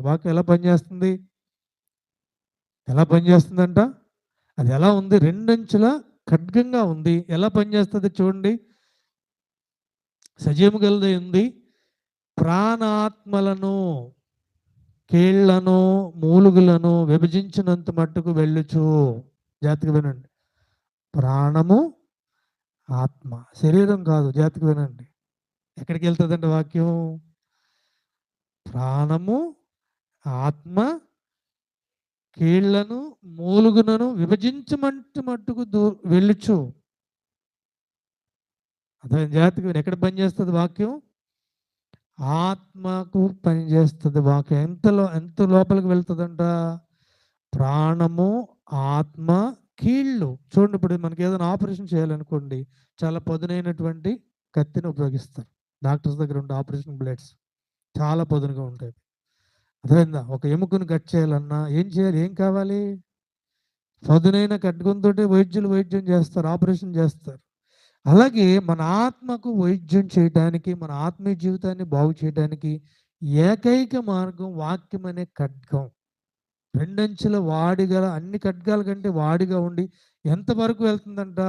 వాక్యం ఎలా పనిచేస్తుంది? ఎలా పనిచేస్తుందంట? అది ఎలా ఉంది? రెండంచుల ఖడ్గంగా ఉంది. ఎలా పనిచేస్తుంది చూడండి. సజీవము గలదై ఉంది. ప్రాణాత్మలను, కీళ్లను, మూలుగులను విభజించినంత మట్టుకు వెళ్ళుచు. జాగ్రత్తగా వినండి. ప్రాణము, ఆత్మ, శరీరం కాదు. జాగ్రత్తగా వినండి. ఎక్కడికి వెళ్తుందండి వాక్యం? ప్రాణము, ఆత్మ, కీళ్లను, మూలుగులను విభజించమంటే మట్టుకు వెళ్ళుచు. అదే జాగ్రత్తగా ఎక్కడ పనిచేస్తుంది వాక్యం? ఆత్మకు పనిచేస్తుంది వాక్యం. ఎంత లోపలికి వెళ్తుందంట? ప్రాణము, ఆత్మ, కీళ్ళు. చూడండి, ఇప్పుడు మనకి ఏదైనా ఆపరేషన్ చేయాలనుకోండి, చాలా పదునైనటువంటి కత్తిని ఉపయోగిస్తారు. డాక్టర్స్ దగ్గర ఉండే ఆపరేషన్ బ్లేడ్స్ చాలా పదునుగా ఉంటాయి. అర్థమైందా? ఒక ఎముకను కట్ చేయాలన్నా ఏం చేయాలి? ఏం కావాలి? పదునైన కట్టుకుంతో వైద్యం చేస్తారు, ఆపరేషన్ చేస్తారు. అలాగే మన ఆత్మకు వైద్యం చేయడానికి, మన ఆత్మీయ జీవితాన్ని బాగు చేయడానికి ఏకైక మార్గం వాక్యం అనే ఖడ్గం. రెండంచుల వాడిగా, అన్ని ఖడ్గాల కంటే వాడిగా ఉండి ఎంతవరకు వెళ్తుందంట?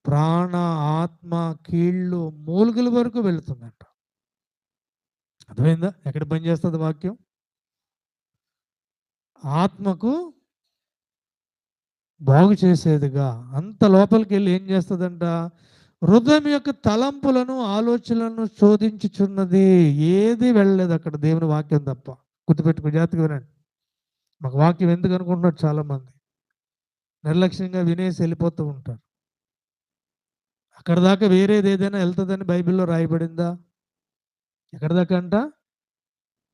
ప్రాణ, ఆత్మ, కీళ్ళు, మూలుగుల వరకు వెళుతుందంట. అర్థమైందా? ఎక్కడ పనిచేస్తుంది వాక్యం? ఆత్మకు బాగు చేసేదిగా. అంత లోపలికి వెళ్ళి ఏం చేస్తుందంట? హృదయం యొక్క తలంపులను, ఆలోచనలను శోధించుచున్నది. ఏది వెళ్ళలేదు అక్కడ దేవుని వాక్యం తప్ప. గుర్తుపెట్టుకో, జాగ్రత్తగా వినండి. మాకు వాక్యం ఎందుకు అనుకుంటున్నారు చాలామంది? నిర్లక్ష్యంగా వినేసి వెళ్ళిపోతూ ఉంటారు. అక్కడ దాకా వేరేది ఏదైనా వెళ్తుందని బైబిల్లో రాయబడిందా? ఎక్కడ దాకా అంట?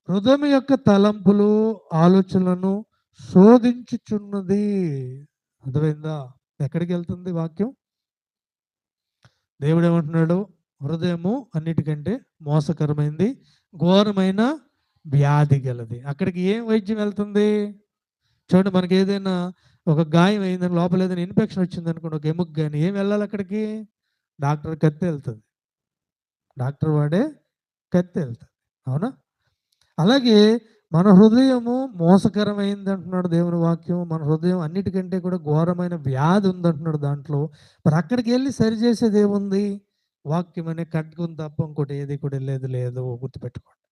హృదయం యొక్క తలంపులు, ఆలోచనలను శోధించుచున్నది. అర్థమైందా? ఎక్కడికి వెళ్తుంది వాక్యం? దేవుడు ఏమంటున్నాడు? హృదయము అన్నిటికంటే మోసకరమైంది, ఘోరమైన వ్యాధి గలది. అక్కడికి ఏం వైద్యం వెళ్తుంది? చూడండి, మనకి ఏదైనా ఒక గాయం అయిందని, లోపల ఏదైనా ఇన్ఫెక్షన్ వచ్చింది అనుకోండి, ఒక ఎముక కానీ, ఏం వెళ్ళాలి అక్కడికి? డాక్టర్ కత్తి వెళ్తుంది. డాక్టర్ వాడే కత్తి వెళ్తుంది. అవునా? అలాగే మన హృదయము మోసకరమైంది అంటున్నాడు దేవుని వాక్యం. మన హృదయం అన్నిటికంటే కూడా ఘోరమైన వ్యాధి ఉందంటున్నాడు దాంట్లో. మరి అక్కడికి వెళ్ళి సరిచేసేది ఏముంది? వాక్యం అనే ఖడ్గం తప్ప ఇంకోటి ఏది కూడా లేదు. గుర్తుపెట్టుకోండి.